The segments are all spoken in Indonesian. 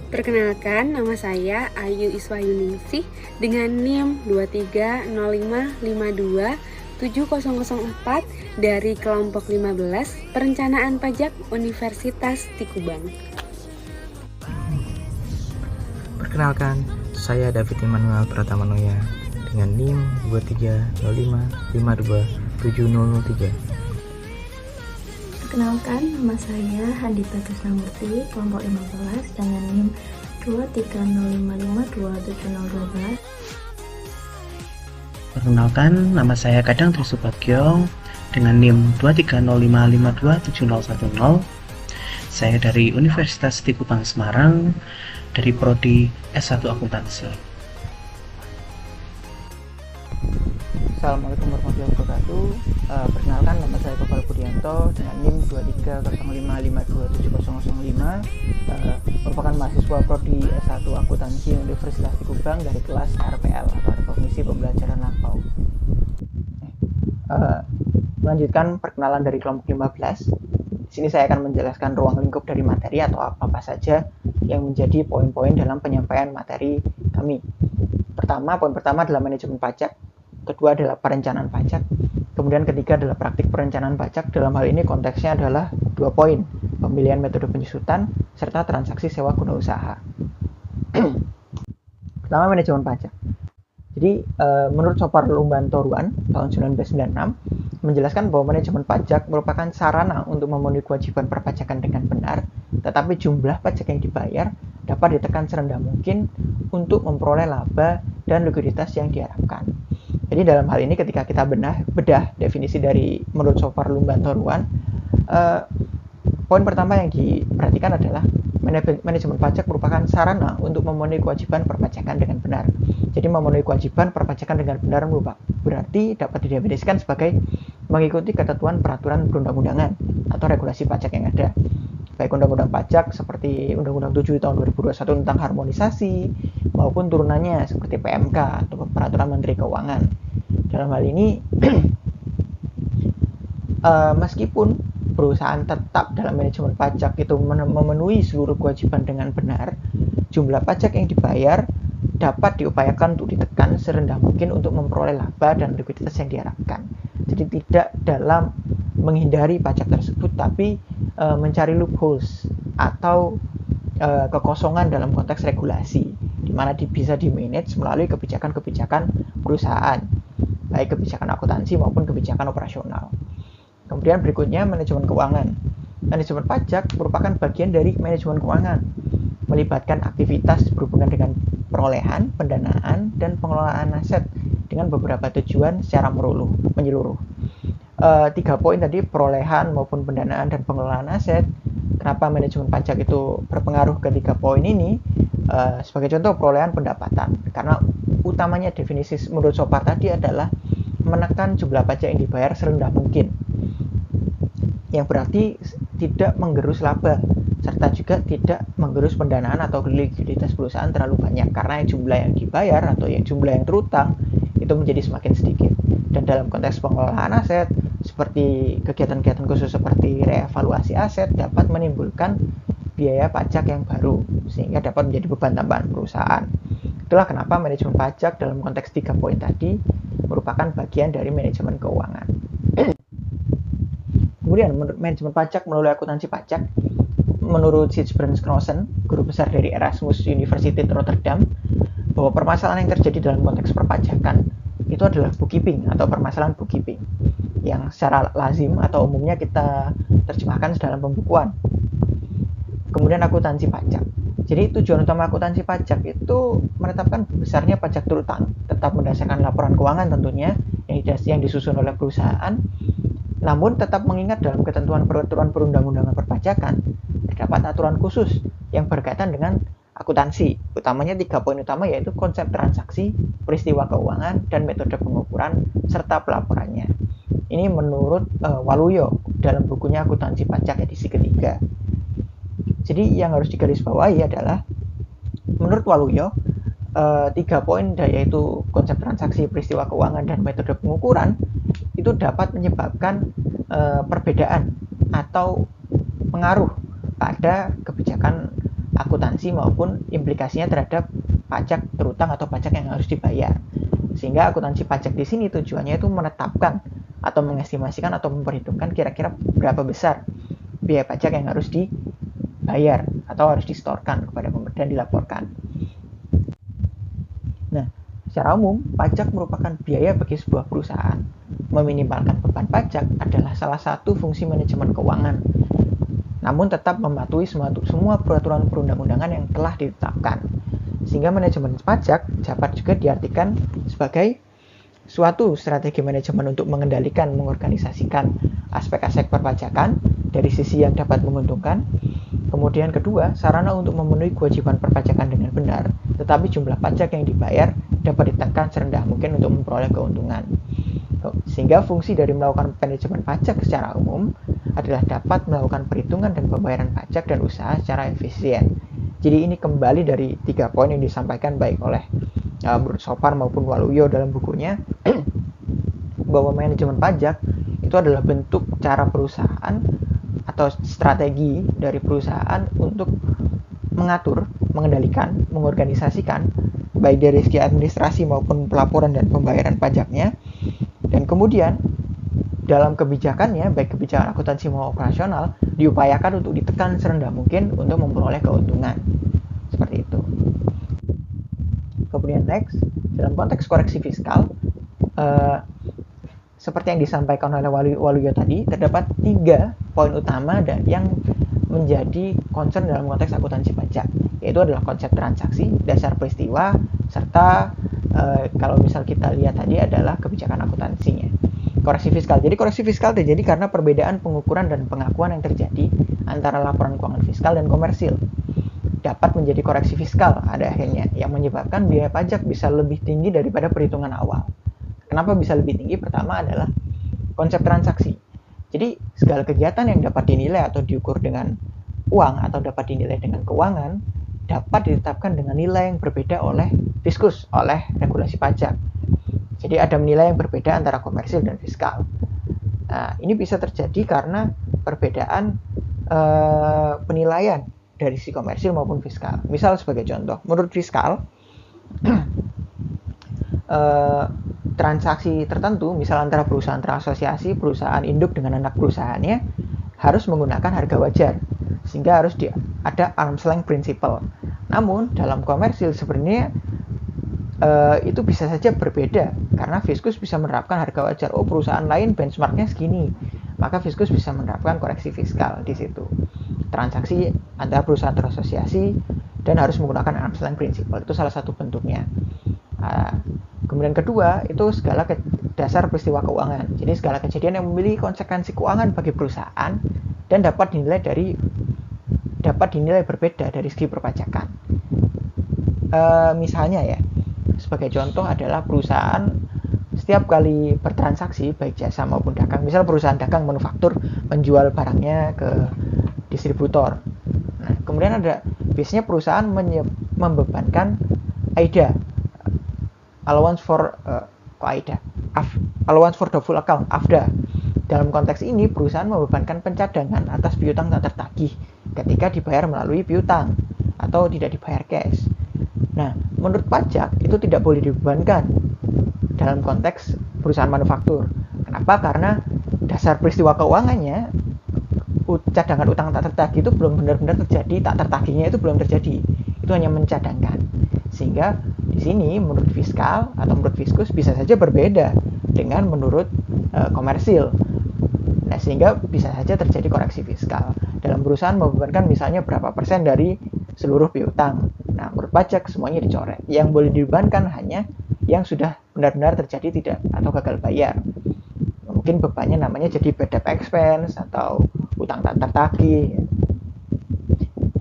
Perkenalkan, nama saya Ayu Iswayuningsih dengan NIM 23055270004 dari kelompok 15 Perencanaan Pajak Universitas Tikubang. Perkenalkan, saya David Immanuel Pratamanoya dengan NIM 23055270003. Perkenalkan, nama saya Handita Krisnamurti, kelompok 15 dengan NIM 23055270012. Perkenalkan, nama saya Kadang Trisubagyo dengan NIM 23055270010. Saya dari Universitas Tikubang Semarang, dari Prodi S1 Akuntansi. Assalamualaikum warahmatullahi wabarakatuh. Perkenalkan, nama saya Gopal Budianto dengan NIM 23055270005, merupakan mahasiswa Prodi S1 Akuntansi Universitas Tikubang dari kelas RPL atau Rekognisi Pembelajaran Lampau. Melanjutkan perkenalan dari kelompok 15. Di sini saya akan menjelaskan ruang lingkup dari materi atau apa saja yang menjadi poin-poin dalam penyampaian materi kami. Poin pertama adalah manajemen pajak, kedua adalah perencanaan pajak, kemudian ketiga adalah praktik perencanaan pajak. Dalam hal ini konteksnya adalah 2 poin, pemilihan metode penyusutan serta transaksi sewa guna usaha. Pertama, manajemen pajak. Jadi menurut Sopar Lumbantoruan tahun 1996 menjelaskan bahwa manajemen pajak merupakan sarana untuk memenuhi kewajiban perpajakan dengan benar, tetapi jumlah pajak yang dibayar dapat ditekan serendah mungkin untuk memperoleh laba dan likuiditas yang diharapkan. Jadi dalam hal ini ketika kita bedah definisi dari menurut Sopar Lumbantoruan, poin pertama yang diperhatikan adalah manajemen pajak merupakan sarana untuk memenuhi kewajiban perpajakan dengan benar. Jadi memenuhi kewajiban perpajakan dengan benar berarti dapat didefinisikan sebagai mengikuti ketentuan peraturan perundang-undangan atau regulasi pajak yang ada. Baik undang-undang pajak seperti Undang-Undang 7 tahun 2021 tentang harmonisasi maupun turunannya seperti PMK atau Peraturan Menteri Keuangan. Dalam hal ini meskipun perusahaan tetap dalam manajemen pajak itu memenuhi seluruh kewajiban dengan benar, jumlah pajak yang dibayar dapat diupayakan untuk ditekan serendah mungkin untuk memperoleh laba dan likuiditas yang diharapkan. Jadi tidak dalam menghindari pajak tersebut, tapi mencari loopholes atau kekosongan dalam konteks regulasi, di mana bisa dimanage melalui kebijakan-kebijakan perusahaan, baik kebijakan akuntansi maupun kebijakan operasional. Kemudian berikutnya manajemen keuangan. Manajemen pajak merupakan bagian dari manajemen keuangan, melibatkan aktivitas berhubungan dengan perolehan, pendanaan, dan pengelolaan aset dengan beberapa tujuan secara menyeluruh. 3 poin tadi, perolehan maupun pendanaan dan pengelolaan aset. Kenapa manajemen pajak itu berpengaruh ke 3 poin ini? Sebagai contoh, perolehan pendapatan. Karena utamanya definisi menurut Sopar tadi adalah menekan jumlah pajak yang dibayar serendah mungkin, yang berarti tidak menggerus laba serta juga tidak menggerus pendanaan atau likuiditas perusahaan terlalu banyak, karena jumlah yang dibayar atau jumlah yang terutang itu menjadi semakin sedikit. Dan dalam konteks pengelolaan aset seperti kegiatan-kegiatan khusus seperti reevaluasi aset dapat menimbulkan biaya pajak yang baru sehingga dapat menjadi beban tambahan perusahaan. Itulah kenapa manajemen pajak dalam konteks 3 poin tadi merupakan bagian dari manajemen keuangan. Kemudian manajemen pajak melalui akuntansi pajak. Menurut Sijbrand Knudsen, guru besar dari Erasmus University Rotterdam, bahwa permasalahan yang terjadi dalam konteks perpajakan itu adalah bookkeeping atau permasalahan bookkeeping yang secara lazim atau umumnya kita terjemahkan dalam pembukuan. Kemudian akuntansi pajak. Jadi tujuan utama akuntansi pajak itu menetapkan besarnya pajak terutang, tetap berdasarkan laporan keuangan tentunya yang disusun oleh perusahaan, namun tetap mengingat dalam ketentuan peraturan perundang-undangan perpajakan terdapat aturan khusus yang berkaitan dengan akuntansi. Utamanya 3 poin utama, yaitu konsep transaksi, peristiwa keuangan, dan metode pengukuran serta pelaporannya. Ini menurut Waluyo dalam bukunya Akuntansi Pajak edisi ketiga. Jadi yang harus digarisbawahi adalah menurut Waluyo 3 poin yaitu konsep transaksi, peristiwa keuangan, dan metode pengukuran itu dapat menyebabkan perbedaan atau pengaruh pada kebijakan akuntansi maupun implikasinya terhadap pajak terutang atau pajak yang harus dibayar. Sehingga akuntansi pajak di sini tujuannya itu menetapkan atau mengestimasikan atau memperhitungkan kira-kira berapa besar biaya pajak yang harus dibayar atau harus disetorkan kepada pemerintah dan dilaporkan. Nah, secara umum, pajak merupakan biaya bagi sebuah perusahaan. Meminimalkan beban pajak adalah salah satu fungsi manajemen keuangan, namun tetap mematuhi semua peraturan perundang-undangan yang telah ditetapkan. Sehingga manajemen pajak dapat juga diartikan sebagai suatu strategi manajemen untuk mengendalikan, mengorganisasikan aspek-aspek perpajakan dari sisi yang dapat menguntungkan. Kemudian kedua, sarana untuk memenuhi kewajiban perpajakan dengan benar, tetapi jumlah pajak yang dibayar dapat ditekan serendah mungkin untuk memperoleh keuntungan. Sehingga fungsi dari melakukan manajemen pajak secara umum adalah dapat melakukan perhitungan dan pembayaran pajak dan usaha secara efisien. Jadi ini kembali dari 3 poin yang disampaikan baik oleh Bro Sopar maupun Waluyo dalam bukunya, bahwa manajemen pajak itu adalah bentuk cara perusahaan atau strategi dari perusahaan untuk mengatur, mengendalikan, mengorganisasikan baik dari segi administrasi maupun pelaporan dan pembayaran pajaknya. Dan kemudian dalam kebijakannya, baik kebijakan akuntansi maupun operasional, diupayakan untuk ditekan serendah mungkin untuk memperoleh keuntungan. Seperti itu. Kemudian next, dalam konteks koreksi fiskal, seperti yang disampaikan oleh Waluyo tadi, terdapat 3 poin utama dan yang menjadi concern dalam konteks akuntansi pajak, yaitu adalah konsep transaksi, dasar peristiwa, serta kalau misal kita lihat tadi adalah kebijakan akuntansinya. Koreksi fiskal. Jadi koreksi fiskal terjadi karena perbedaan pengukuran dan pengakuan yang terjadi antara laporan keuangan fiskal dan komersil. Dapat menjadi koreksi fiskal ada akhirnya yang menyebabkan biaya pajak bisa lebih tinggi daripada perhitungan awal. Kenapa bisa lebih tinggi? Pertama adalah konsep transaksi. Jadi segala kegiatan yang dapat dinilai atau diukur dengan uang atau dapat dinilai dengan keuangan dapat ditetapkan dengan nilai yang berbeda oleh fiskus, oleh regulasi pajak. Jadi ada nilai yang berbeda antara komersil dan fiskal. Nah, ini bisa terjadi karena perbedaan penilaian dari si komersil maupun fiskal. Misal sebagai contoh, menurut fiskal, transaksi tertentu, misal antara perusahaan terasosiasi, perusahaan induk dengan anak perusahaannya, harus menggunakan harga wajar, sehingga harus ada arm's length principle. Namun dalam komersil sebenarnya itu bisa saja berbeda, karena fiskus bisa menerapkan harga wajar. Oh, perusahaan lain benchmarknya segini, maka fiskus bisa menerapkan koreksi fiskal di situ. Transaksi antara perusahaan terasosiasi dan harus menggunakan arm's length principle, itu salah satu bentuknya. Kemudian kedua, itu segala dasar peristiwa keuangan. Jadi segala kejadian yang memiliki konsekuensi keuangan bagi perusahaan dan dapat dinilai berbeda dari segi perpajakan. Misalnya ya, sebagai contoh adalah perusahaan setiap kali bertransaksi baik jasa maupun dagang. Misal perusahaan dagang manufaktur menjual barangnya ke distributor. Nah, kemudian biasanya perusahaan membebankan AIDA, allowance for doubtful account, AFDA. Dalam konteks ini, perusahaan membebankan pencadangan atas piutang tak tertagih ketika dibayar melalui piutang atau tidak dibayar cash. Nah, menurut pajak itu tidak boleh dibebankan dalam konteks perusahaan manufaktur. Kenapa? Karena dasar peristiwa keuangannya, cadangan utang tak tertagih itu belum benar-benar terjadi, tak tertagihnya itu belum terjadi. Itu hanya mencadangkan. Sehingga di sini menurut fiskal atau menurut fiskus bisa saja berbeda dengan menurut komersil. Nah, sehingga bisa saja terjadi koreksi fiskal. Dalam perusahaan membebankan misalnya berapa persen dari seluruh piutang. Nah, menurut pajak semuanya dicoret. Yang boleh dibebankan hanya yang sudah benar-benar terjadi tidak atau gagal bayar. Mungkin bebannya namanya jadi bad debt expense atau utang tak tertagih.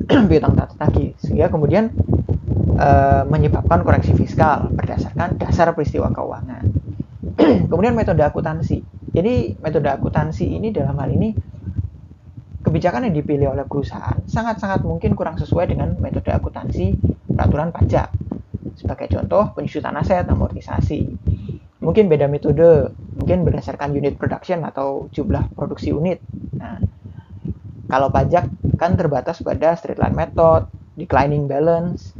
Piutang tak tertagih. Sehingga kemudian menyebabkan koreksi fiskal berdasarkan dasar peristiwa keuangan. Kemudian metode akuntansi. Jadi metode akuntansi ini dalam hal ini kebijakan yang dipilih oleh perusahaan sangat-sangat mungkin kurang sesuai dengan metode akuntansi peraturan pajak. Sebagai contoh, penyusutan aset, amortisasi. Mungkin beda metode, mungkin berdasarkan unit production atau jumlah produksi unit. Nah, kalau pajak kan terbatas pada straight line method, declining balance.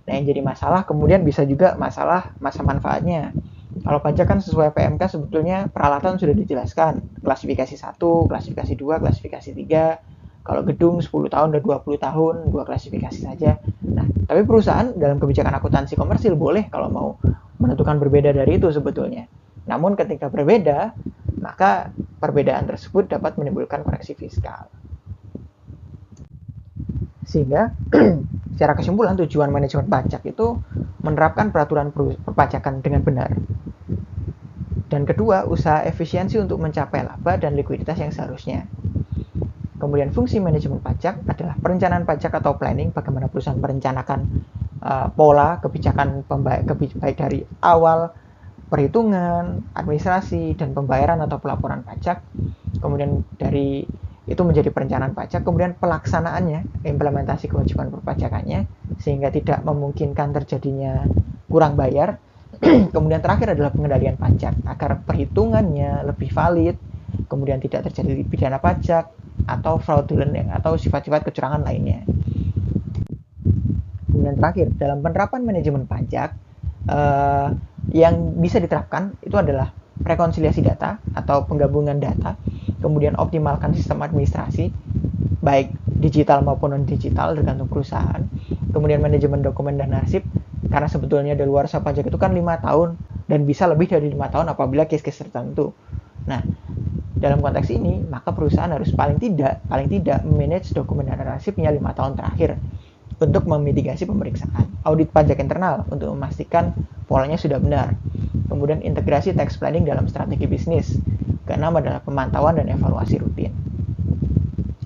Nah, yang jadi masalah kemudian bisa juga masalah masa manfaatnya. Kalau pajak kan sesuai PMK sebetulnya peralatan sudah dijelaskan. Klasifikasi 1, klasifikasi 2, klasifikasi 3. Kalau gedung 10 tahun dan 20 tahun, 2 klasifikasi saja. Nah, tapi perusahaan dalam kebijakan akuntansi komersil boleh kalau mau menentukan berbeda dari itu sebetulnya. Namun ketika berbeda, maka perbedaan tersebut dapat menimbulkan koreksi fiskal. Sehingga secara kesimpulan tujuan manajemen pajak itu menerapkan peraturan perpajakan dengan benar. Dan kedua, usaha efisiensi untuk mencapai laba dan likuiditas yang seharusnya. Kemudian fungsi manajemen pajak adalah perencanaan pajak atau planning, bagaimana perusahaan merencanakan pola kebijakan baik dari awal perhitungan, administrasi, dan pembayaran atau pelaporan pajak. Kemudian dari itu menjadi perencanaan pajak, kemudian pelaksanaannya, implementasi kewajiban perpajakannya, sehingga tidak memungkinkan terjadinya kurang bayar. Kemudian terakhir adalah pengendalian pajak, agar perhitungannya lebih valid, kemudian tidak terjadi pidana pajak, atau fraudulent atau sifat-sifat kecurangan lainnya. Kemudian terakhir, dalam penerapan manajemen pajak yang bisa diterapkan itu adalah rekonsiliasi data atau penggabungan data, kemudian optimalkan sistem administrasi baik digital maupun non digital tergantung perusahaan, kemudian manajemen dokumen dan arsip, karena sebetulnya daluarsa pajak itu kan 5 tahun dan bisa lebih dari 5 tahun apabila case-case tertentu. Nah, dalam konteks ini, maka perusahaan harus paling tidak manage dokumen dan arsipnya 5 tahun terakhir untuk memitigasi pemeriksaan. Audit pajak internal untuk memastikan polanya sudah benar. Kemudian integrasi tax planning dalam strategi bisnis. Keenam adalah pemantauan dan evaluasi rutin.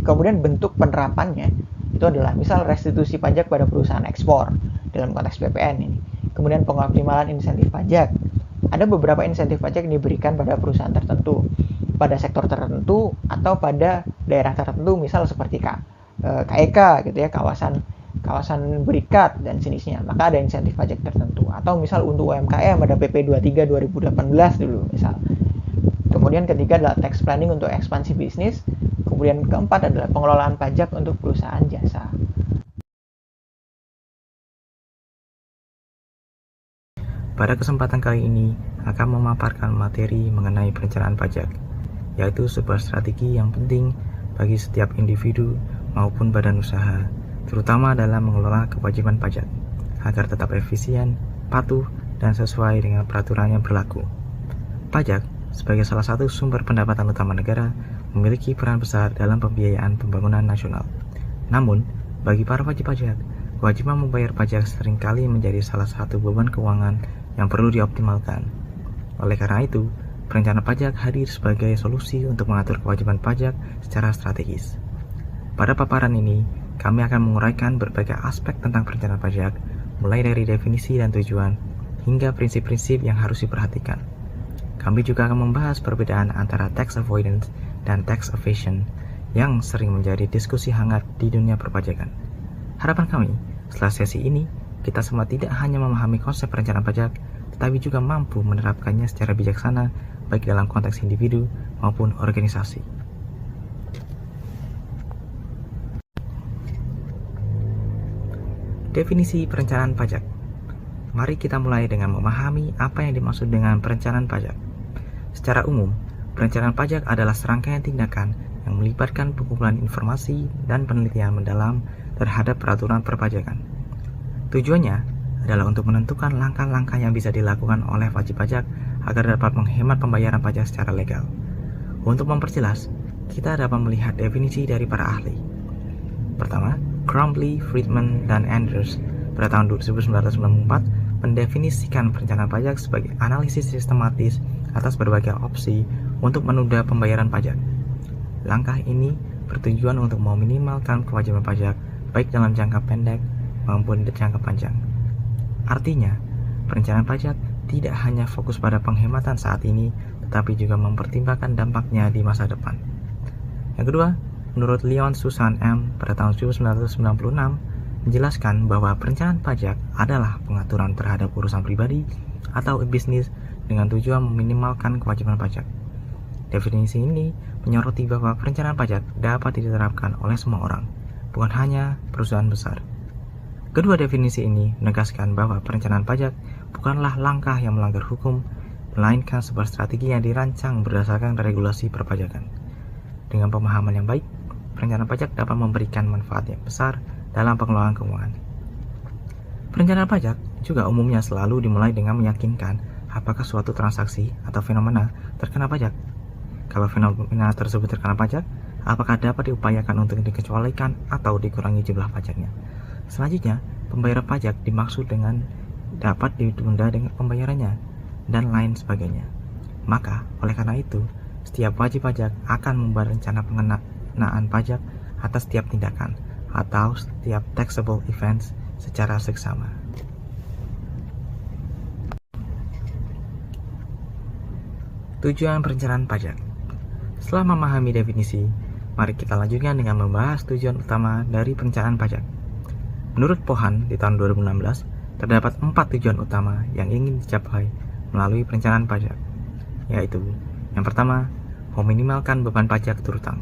Kemudian bentuk penerapannya itu adalah misal restitusi pajak pada perusahaan ekspor dalam konteks PPN ini. Kemudian pengoptimalan insentif pajak. Ada beberapa insentif pajak yang diberikan pada perusahaan tertentu, pada sektor tertentu atau pada daerah tertentu, misal seperti KEK gitu ya, kawasan berikat dan sejenisnya, maka ada insentif pajak tertentu. Atau misal untuk UMKM ada PP 23 2018 dulu misal. Kemudian ketiga adalah tax planning untuk ekspansi bisnis. Kemudian keempat adalah pengelolaan pajak untuk perusahaan jasa. Pada kesempatan kali ini akan memaparkan materi mengenai perencanaan pajak, yaitu sebuah strategi yang penting bagi setiap individu maupun badan usaha, terutama dalam mengelola kewajiban pajak, agar tetap efisien, patuh, dan sesuai dengan peraturan yang berlaku. Pajak, sebagai salah satu sumber pendapatan utama negara, memiliki peran besar dalam pembiayaan pembangunan nasional. Namun, bagi para wajib pajak, kewajiban membayar pajak seringkali menjadi salah satu beban keuangan yang perlu dioptimalkan. Oleh karena itu, perencanaan pajak hadir sebagai solusi untuk mengatur kewajiban pajak secara strategis. Pada paparan ini, kami akan menguraikan berbagai aspek tentang perencanaan pajak, mulai dari definisi dan tujuan, hingga prinsip-prinsip yang harus diperhatikan. Kami juga akan membahas perbedaan antara tax avoidance dan tax evasion yang sering menjadi diskusi hangat di dunia perpajakan. Harapan kami, setelah sesi ini, kita semua tidak hanya memahami konsep perencanaan pajak, tetapi juga mampu menerapkannya secara bijaksana, baik dalam konteks individu maupun organisasi. Definisi perencanaan pajak. Mari kita mulai dengan memahami apa yang dimaksud dengan perencanaan pajak. Secara umum, perencanaan pajak adalah serangkaian tindakan yang melibatkan pengumpulan informasi dan penelitian mendalam terhadap peraturan perpajakan. Tujuannya adalah untuk menentukan langkah-langkah yang bisa dilakukan oleh wajib pajak agar dapat menghemat pembayaran pajak secara legal. Untuk memperjelas, kita dapat melihat definisi dari para ahli. Pertama, Crumbley, Friedman, dan Anders pada tahun 1994 mendefinisikan perencanaan pajak sebagai analisis sistematis atas berbagai opsi untuk menunda pembayaran pajak. Langkah ini bertujuan untuk meminimalkan kewajiban pajak baik dalam jangka pendek maupun jangka panjang. Artinya, perencanaan pajak tidak hanya fokus pada penghematan saat ini, tetapi juga mempertimbangkan dampaknya di masa depan. Yang kedua, menurut Leon Susan M. pada tahun 1996, menjelaskan bahwa perencanaan pajak adalah pengaturan terhadap urusan pribadi atau bisnis dengan tujuan meminimalkan kewajiban pajak. Definisi ini menyoroti bahwa perencanaan pajak dapat diterapkan oleh semua orang, bukan hanya perusahaan besar. Kedua definisi ini menegaskan bahwa perencanaan pajak bukanlah langkah yang melanggar hukum, melainkan sebuah strategi yang dirancang berdasarkan regulasi perpajakan. Dengan pemahaman yang baik, perencanaan pajak dapat memberikan manfaat yang besar dalam pengelolaan keuangan. Perencanaan pajak juga umumnya selalu dimulai dengan meyakinkan apakah suatu transaksi atau fenomena terkena pajak. Kalau fenomena tersebut terkena pajak, apakah dapat diupayakan untuk dikecualikan atau dikurangi jumlah pajaknya. Selanjutnya, pembayaran pajak dimaksud dengan dapat ditunda dengan pembayarannya, dan lain sebagainya. Maka, oleh karena itu, setiap wajib pajak akan membuat rencana pengenaan pajak atas setiap tindakan atau setiap taxable events secara seksama. Tujuan perencanaan pajak. Setelah memahami definisi, mari kita lanjutkan dengan membahas tujuan utama dari perencanaan pajak. Menurut Pohan di tahun 2016, terdapat 4 tujuan utama yang ingin dicapai melalui perencanaan pajak, yaitu yang pertama, meminimalkan beban pajak terutang.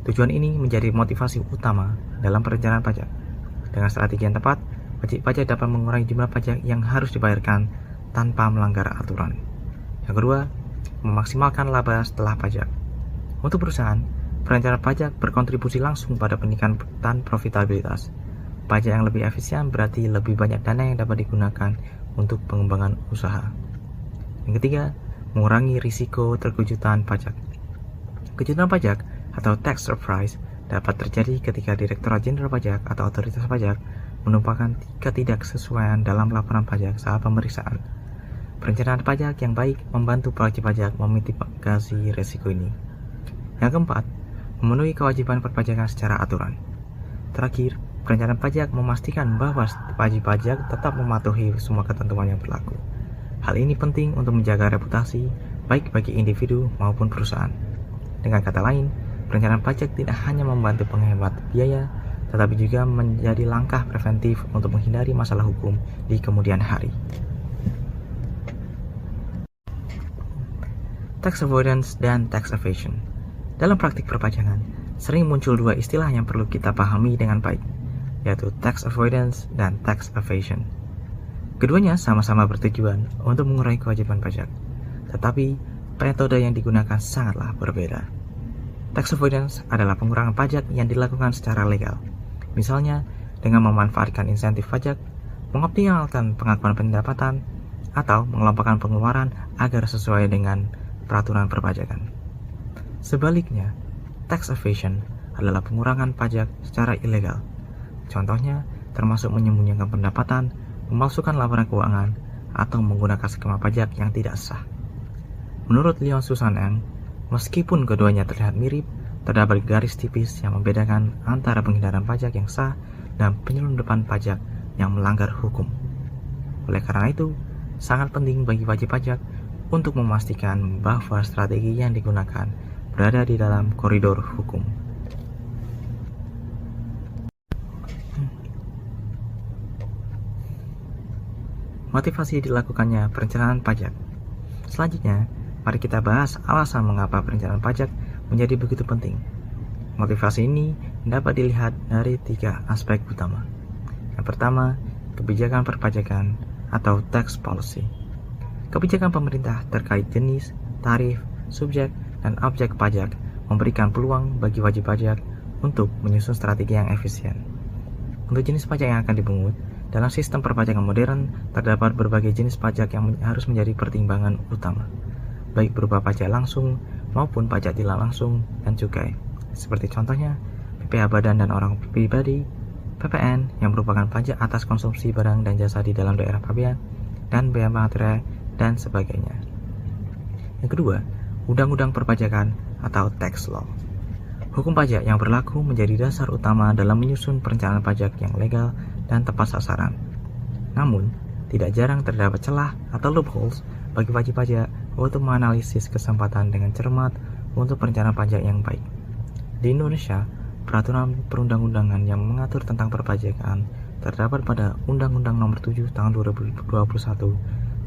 Tujuan ini menjadi motivasi utama dalam perencanaan pajak. Dengan strategi yang tepat, wajib pajak dapat mengurangi jumlah pajak yang harus dibayarkan tanpa melanggar aturan. Yang kedua, memaksimalkan laba setelah pajak. Untuk perusahaan, perencanaan pajak berkontribusi langsung pada peningkatan profitabilitas. Pajak yang lebih efisien berarti lebih banyak dana yang dapat digunakan untuk pengembangan usaha. Yang ketiga, mengurangi risiko terkejutan pajak. Kejutan pajak atau tax surprise dapat terjadi ketika Direktorat Jenderal Pajak atau Otoritas Pajak menumpahkan ketidaksesuaian dalam laporan pajak saat pemeriksaan. Perencanaan pajak yang baik membantu wajib pajak memitigasi risiko ini. Yang keempat, memenuhi kewajiban perpajakan secara aturan. Terakhir, perencanaan pajak memastikan bahwa wajib pajak tetap mematuhi semua ketentuan yang berlaku. Hal ini penting untuk menjaga reputasi baik bagi individu maupun perusahaan. Dengan kata lain, perencanaan pajak tidak hanya membantu penghemat biaya, tetapi juga menjadi langkah preventif untuk menghindari masalah hukum di kemudian hari. Tax avoidance dan tax evasion. Dalam praktik perpajakan, sering muncul dua istilah yang perlu kita pahami dengan baik, yaitu tax avoidance dan tax evasion. Keduanya sama-sama bertujuan untuk mengurangi kewajiban pajak, tetapi metode yang digunakan sangatlah berbeda. Tax avoidance adalah pengurangan pajak yang dilakukan secara legal, misalnya dengan memanfaatkan insentif pajak, mengoptimalkan pengakuan pendapatan, atau mengelompokkan pengeluaran agar sesuai dengan peraturan perpajakan. Sebaliknya, tax evasion adalah pengurangan pajak secara ilegal. Contohnya, termasuk menyembunyikan pendapatan, memalsukan laporan keuangan, atau menggunakan skema pajak yang tidak sah. Menurut Leon Susan Eng, meskipun keduanya terlihat mirip, terdapat garis tipis yang membedakan antara penghindaran pajak yang sah dan penyelundupan pajak yang melanggar hukum. Oleh karena itu, sangat penting bagi wajib pajak untuk memastikan bahwa strategi yang digunakan berada di dalam koridor hukum. Motivasi dilakukannya perencanaan pajak. Selanjutnya, mari kita bahas alasan mengapa perencanaan pajak menjadi begitu penting. Motivasi ini dapat dilihat dari 3 aspek utama. Yang pertama, kebijakan perpajakan atau tax policy. Kebijakan pemerintah terkait jenis, tarif, subjek, dan objek pajak memberikan peluang bagi wajib pajak untuk menyusun strategi yang efisien. Untuk jenis pajak yang akan dipungut, dalam sistem perpajakan modern terdapat berbagai jenis pajak yang harus menjadi pertimbangan utama, baik berupa pajak langsung maupun pajak tidak langsung dan cukai. Seperti contohnya, PPh badan dan orang pribadi, PPN yang merupakan pajak atas konsumsi barang dan jasa di dalam daerah pabean, dan bea materai dan sebagainya. Yang kedua, undang-undang perpajakan atau tax law. Hukum pajak yang berlaku menjadi dasar utama dalam menyusun perencanaan pajak yang legal dan tepat sasaran. Namun, tidak jarang terdapat celah atau loopholes bagi wajib pajak untuk menganalisis kesempatan dengan cermat untuk perencanaan pajak yang baik. Di Indonesia, peraturan perundang-undangan yang mengatur tentang perpajakan terdapat pada Undang-Undang Nomor 7 Tahun 2021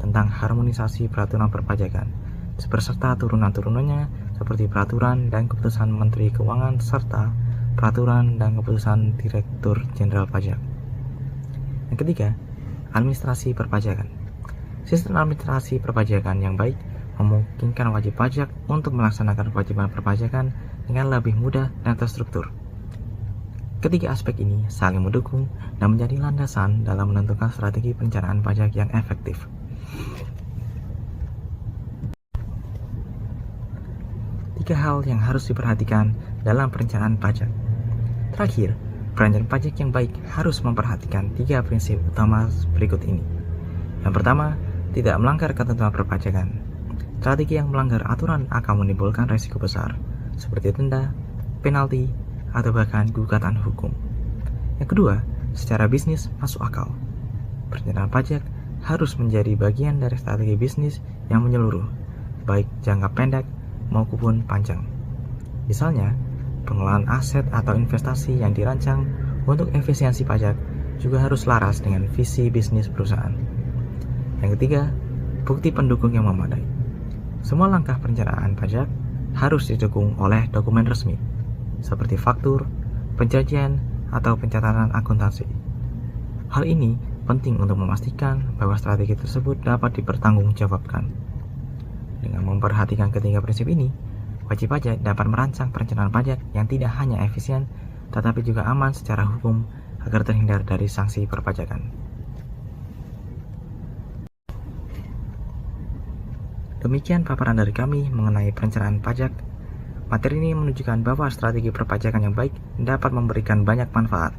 tentang harmonisasi peraturan perpajakan, beserta turunan-turunannya seperti peraturan dan keputusan Menteri Keuangan serta peraturan dan keputusan Direktur Jenderal Pajak. Yang ketiga, administrasi perpajakan. Sistem administrasi perpajakan yang baik memungkinkan wajib pajak untuk melaksanakan kewajiban perpajakan dengan lebih mudah dan terstruktur. Ketiga aspek ini saling mendukung dan menjadi landasan dalam menentukan strategi perencanaan pajak yang efektif. Tiga hal yang harus diperhatikan dalam perencanaan pajak. Terakhir, perencanaan pajak yang baik harus memperhatikan tiga prinsip utama berikut ini. Yang pertama, tidak melanggar ketentuan perpajakan. Strategi yang melanggar aturan akan menimbulkan risiko besar, seperti denda, penalti, atau bahkan gugatan hukum. Yang kedua, secara bisnis masuk akal. Perencanaan pajak harus menjadi bagian dari strategi bisnis yang menyeluruh, baik jangka pendek maupun panjang. Misalnya, pengelolaan aset atau investasi yang dirancang untuk efisiensi pajak juga harus laras dengan visi bisnis perusahaan. Yang ketiga, bukti pendukung yang memadai. Semua langkah perencanaan pajak harus didukung oleh dokumen resmi, seperti faktur, penjajian, atau pencatatan akuntansi. Hal ini penting untuk memastikan bahwa strategi tersebut dapat dipertanggungjawabkan. Dengan memperhatikan ketiga prinsip ini, wajib pajak dapat merancang perencanaan pajak yang tidak hanya efisien, tetapi juga aman secara hukum agar terhindar dari sanksi perpajakan. Demikian paparan dari kami mengenai perencanaan pajak. Materi ini menunjukkan bahwa strategi perpajakan yang baik dapat memberikan banyak manfaat,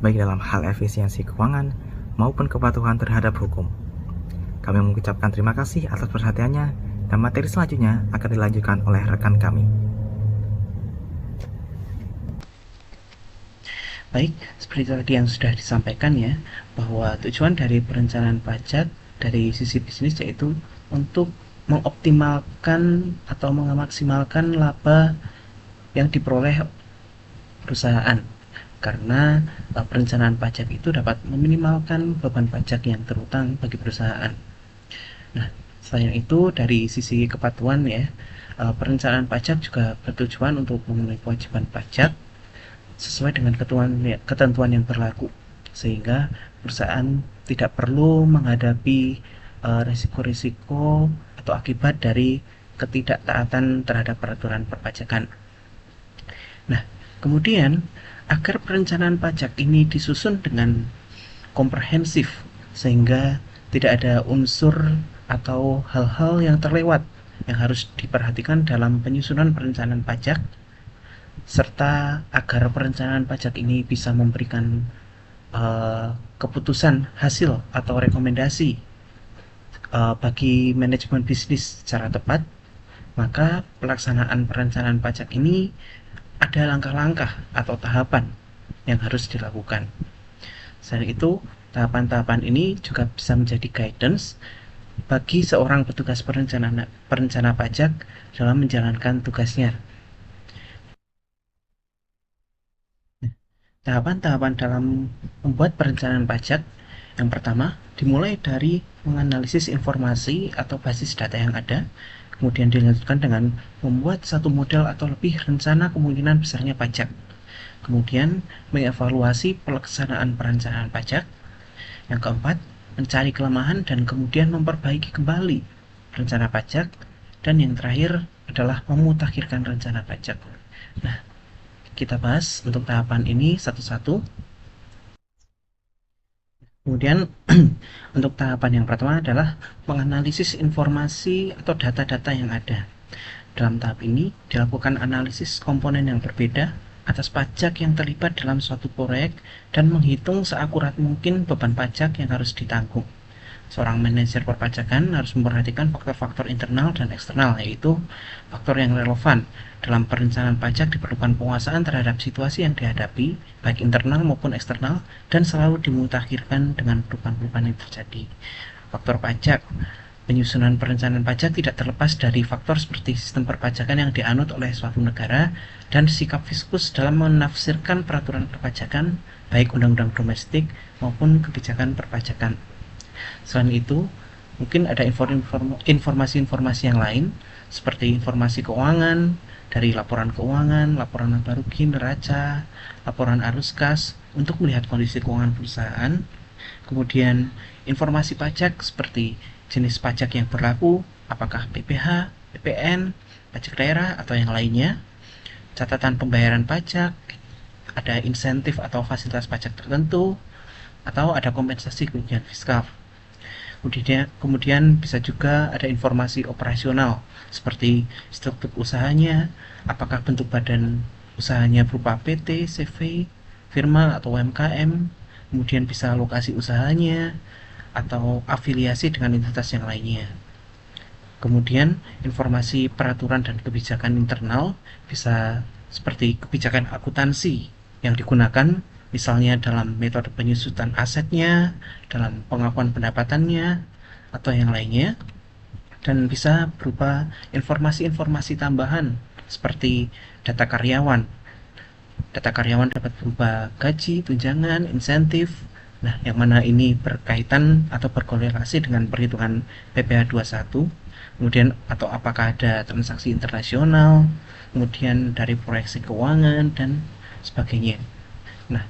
baik dalam hal efisiensi keuangan maupun kepatuhan terhadap hukum. Kami mengucapkan terima kasih atas perhatiannya, dan materi selanjutnya akan dilanjutkan oleh rekan kami. Baik, seperti tadi yang sudah disampaikan ya, bahwa tujuan dari perencanaan pajak dari sisi bisnis yaitu untuk mengoptimalkan atau memaksimalkan laba yang diperoleh perusahaan, karena perencanaan pajak itu dapat meminimalkan beban pajak yang terutang bagi perusahaan. Nah, selain itu dari sisi kepatuhan ya, perencanaan pajak juga bertujuan untuk memenuhi kewajiban pajak sesuai dengan ketentuan yang berlaku, sehingga perusahaan tidak perlu menghadapi risiko-risiko atau akibat dari ketidaktaatan terhadap peraturan perpajakan. Nah, kemudian agar perencanaan pajak ini disusun dengan komprehensif sehingga tidak ada unsur atau hal-hal yang terlewat yang harus diperhatikan dalam penyusunan perencanaan pajak, serta agar perencanaan pajak ini bisa memberikan keputusan hasil atau rekomendasi bagi manajemen bisnis secara tepat, maka pelaksanaan perencanaan pajak ini ada langkah-langkah atau tahapan yang harus dilakukan. Selain itu, tahapan-tahapan ini juga bisa menjadi guidance bagi seorang petugas perencana pajak dalam menjalankan tugasnya. Tahapan-tahapan dalam membuat perencanaan pajak yang pertama dimulai dari menganalisis informasi atau basis data yang ada, kemudian dilanjutkan dengan membuat satu model atau lebih rencana kemungkinan besarnya pajak, kemudian mengevaluasi pelaksanaan perencanaan pajak, yang keempat mencari kelemahan dan kemudian memperbaiki kembali rencana pajak, dan yang terakhir adalah memutakhirkan rencana pajak. Nah, kita bahas untuk tahapan ini satu-satu. Kemudian untuk tahapan yang pertama adalah menganalisis informasi atau data-data yang ada. Dalam tahap ini dilakukan analisis komponen yang berbeda atas pajak yang terlibat dalam suatu proyek dan menghitung seakurat mungkin beban pajak yang harus ditanggung. Seorang manajer perpajakan harus memperhatikan faktor-faktor internal dan eksternal, yaitu faktor yang relevan. Dalam perencanaan pajak diperlukan penguasaan terhadap situasi yang dihadapi, baik internal maupun eksternal, dan selalu dimutakhirkan dengan perubahan-perubahan yang terjadi. Faktor pajak. Penyusunan perencanaan pajak tidak terlepas dari faktor seperti sistem perpajakan yang dianut oleh suatu negara dan sikap fiskus dalam menafsirkan peraturan perpajakan, baik undang-undang domestik maupun kebijakan perpajakan. Selain itu, mungkin ada informasi-informasi yang lain seperti informasi keuangan dari laporan keuangan, laporan laba rugi neraca, laporan arus kas untuk melihat kondisi keuangan perusahaan, Kemudian informasi pajak seperti jenis pajak yang berlaku, apakah PPh, PPN, pajak daerah atau yang lainnya, catatan pembayaran pajak, ada insentif atau fasilitas pajak tertentu, atau ada kompensasi kerugian fiskal. Kemudian bisa juga ada informasi operasional seperti struktur usahanya, apakah bentuk badan usahanya berupa PT, CV, firma atau UMKM, kemudian bisa lokasi usahanya atau afiliasi dengan entitas yang lainnya. Kemudian informasi peraturan dan kebijakan internal bisa seperti kebijakan akuntansi yang digunakan misalnya dalam metode penyusutan asetnya, dalam pengakuan pendapatannya, atau yang lainnya, dan bisa berupa informasi-informasi tambahan seperti data karyawan. Data karyawan dapat berupa gaji, tunjangan, insentif, nah yang mana ini berkaitan atau berkorelasi dengan perhitungan PPh 21, kemudian atau apakah ada transaksi internasional, kemudian dari proyeksi keuangan, dan sebagainya. Nah,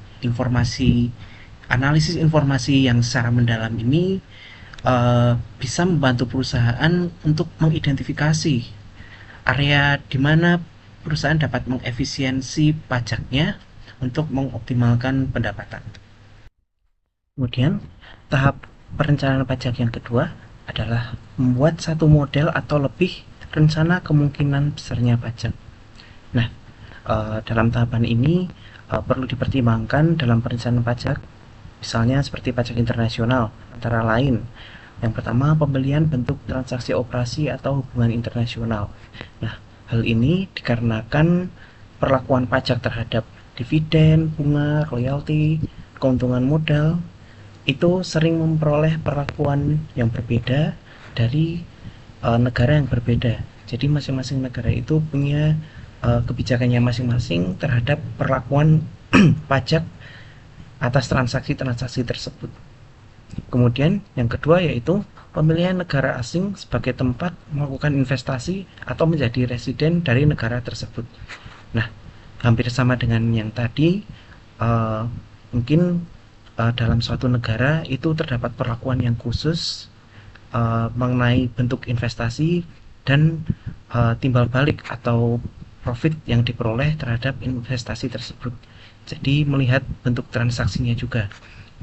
analisis informasi yang secara mendalam ini bisa membantu perusahaan untuk mengidentifikasi area di mana perusahaan dapat mengefisiensi pajaknya untuk mengoptimalkan pendapatan. Kemudian, tahap perencanaan pajak yang kedua adalah membuat satu model atau lebih rencana kemungkinan besarnya pajak. Nah, dalam tahapan ini perlu dipertimbangkan dalam perencanaan pajak, misalnya seperti pajak internasional, antara lain. Yang pertama, pembelian bentuk transaksi operasi atau hubungan internasional. Nah, hal ini dikarenakan perlakuan pajak terhadap dividen, bunga, royalti, keuntungan modal, itu sering memperoleh perlakuan yang berbeda dari negara yang berbeda. Jadi masing-masing negara itu punya kebijakannya masing-masing terhadap perlakuan pajak atas transaksi-transaksi tersebut. Kemudian yang kedua yaitu pemilihan negara asing sebagai tempat melakukan investasi atau menjadi residen dari negara tersebut. Nah, hampir sama dengan yang tadi, mungkin dalam suatu negara itu terdapat perlakuan yang khusus mengenai bentuk investasi dan timbal balik atau profit yang diperoleh terhadap investasi tersebut. Jadi melihat bentuk transaksinya juga.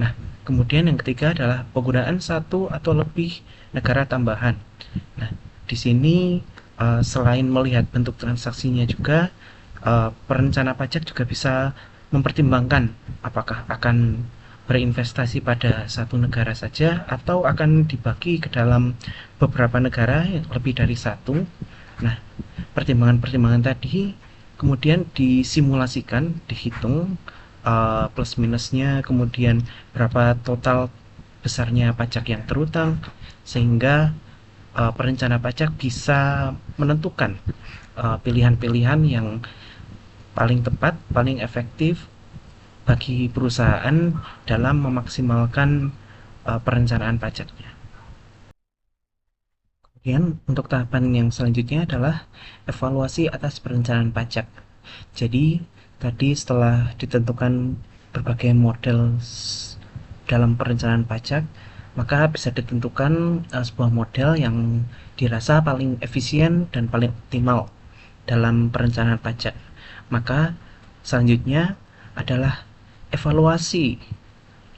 Nah, kemudian yang ketiga adalah penggunaan satu atau lebih negara tambahan. Nah, di sini selain melihat bentuk transaksinya juga, perencana pajak juga bisa mempertimbangkan apakah akan berinvestasi pada satu negara saja atau akan dibagi ke dalam beberapa negara yang lebih dari satu. Nah, pertimbangan-pertimbangan tadi kemudian disimulasikan, dihitung plus minusnya, kemudian berapa total besarnya pajak yang terutang, sehingga perencana pajak bisa menentukan pilihan-pilihan yang paling tepat, paling efektif bagi perusahaan dalam memaksimalkan perencanaan pajaknya. Kemudian untuk tahapan yang selanjutnya adalah evaluasi atas perencanaan pajak. Jadi tadi setelah ditentukan berbagai model dalam perencanaan pajak, maka bisa ditentukan sebuah model yang dirasa paling efisien dan paling optimal dalam perencanaan pajak. Maka selanjutnya adalah evaluasi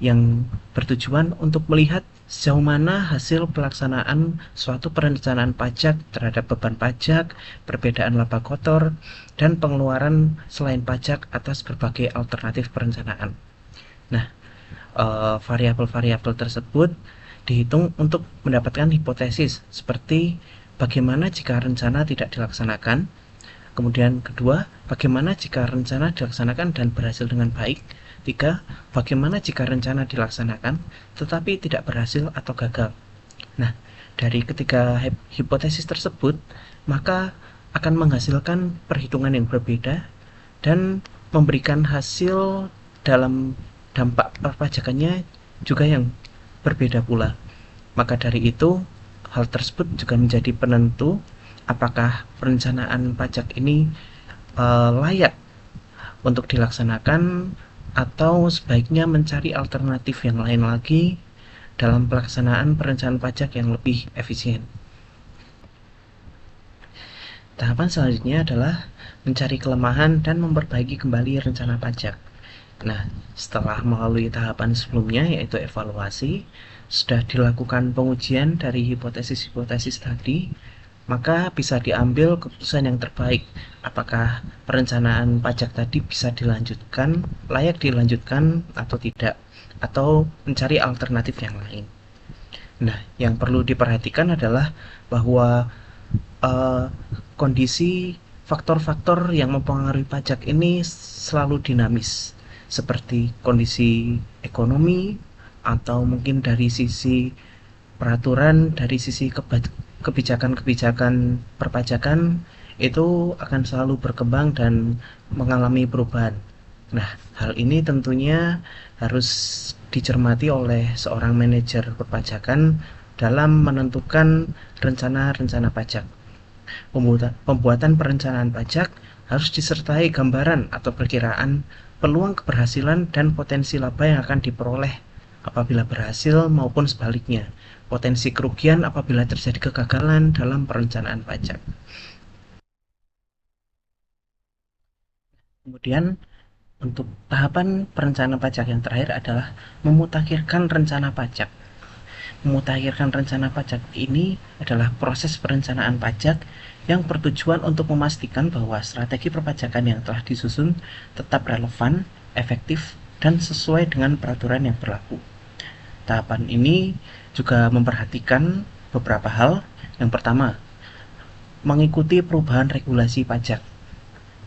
yang bertujuan untuk melihat sejauh mana hasil pelaksanaan suatu perencanaan pajak terhadap beban pajak, perbedaan laba kotor, dan pengeluaran selain pajak atas berbagai alternatif perencanaan. Nah, variabel-variabel tersebut dihitung untuk mendapatkan hipotesis seperti bagaimana jika rencana tidak dilaksanakan, kemudian kedua, bagaimana jika rencana dilaksanakan dan berhasil dengan baik, 3. Bagaimana jika rencana dilaksanakan tetapi tidak berhasil atau gagal? Nah, dari ketiga hipotesis tersebut, maka akan menghasilkan perhitungan yang berbeda dan memberikan hasil dalam dampak perpajakannya juga yang berbeda pula. Maka dari itu, hal tersebut juga menjadi penentu apakah perencanaan pajak ini layak untuk dilaksanakan atau sebaiknya mencari alternatif yang lain lagi dalam pelaksanaan perencanaan pajak yang lebih efisien. Tahapan selanjutnya adalah mencari kelemahan dan memperbaiki kembali rencana pajak. Nah, setelah melalui tahapan sebelumnya yaitu evaluasi, sudah dilakukan pengujian dari hipotesis-hipotesis tadi, maka bisa diambil keputusan yang terbaik. Apakah perencanaan pajak tadi bisa dilanjutkan, layak dilanjutkan atau tidak, atau mencari alternatif yang lain. Nah, yang perlu diperhatikan adalah bahwa kondisi faktor-faktor yang mempengaruhi pajak ini selalu dinamis, seperti kondisi ekonomi atau mungkin dari sisi peraturan, dari sisi kebijakan-kebijakan perpajakan itu akan selalu berkembang dan mengalami perubahan. Nah, hal ini tentunya harus dicermati oleh seorang manajer perpajakan dalam menentukan rencana-rencana pajak. Pembuatan perencanaan pajak harus disertai gambaran atau perkiraan peluang keberhasilan dan potensi laba yang akan diperoleh apabila berhasil maupun sebaliknya, potensi kerugian apabila terjadi kegagalan dalam perencanaan pajak. Kemudian untuk tahapan perencanaan pajak yang terakhir adalah memutakhirkan rencana pajak. Memutakhirkan rencana pajak ini adalah proses perencanaan pajak yang bertujuan untuk memastikan bahwa strategi perpajakan yang telah disusun tetap relevan, efektif, dan sesuai dengan peraturan yang berlaku. Tahapan ini juga memperhatikan beberapa hal. Yang pertama, mengikuti perubahan regulasi pajak.